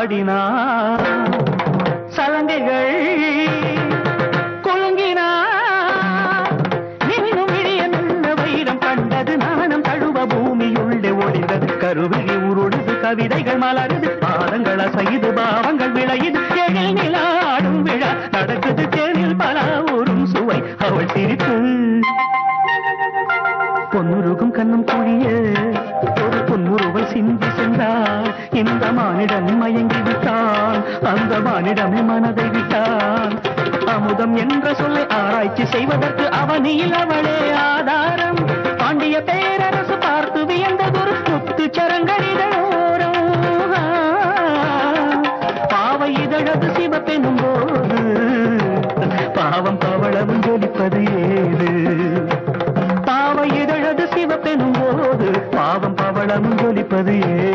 ஆடினார் சலங்கைகள் குலுங்கினார் இன்னும் இழிய வைரம் கண்டது நாணம் தழுவ பூமியுள்ளே ஒளிந்தது கருவிழி உருளுது கவிதைகள் மலருது பாதங்கள் அசையுது பாவங்கள் விளையுது எழில் நிலாடும் விழா நடக்குது தேனில் பல ஊரும் சுவை அவள் சிரிப்பு பொன்னுருகும் கண்ணும் குழிய ஒரு பொன்முருவை சிந்தி சென்றார் இந்த மானிடன் மயங்கி விட்டான் அந்த மானிடமே மனதை விட்டான் அமுதம் என்ற சொல்லை ஆராய்ச்சி செய்வதற்கு அவனில் அவளே ஆதாரம் பாண்டிய பேரரசு பார்த்து வியந்ததொரு முத்து சரங்கரிதோரம் பாவை இதழது சிவப்பெனும் போது பாவம் பவளமும் ஜொலிப்பது ஏது பாவை இதழது சிவப்பெனும் போது பாவம் பவளமும் ஜொலிப்பது ஏது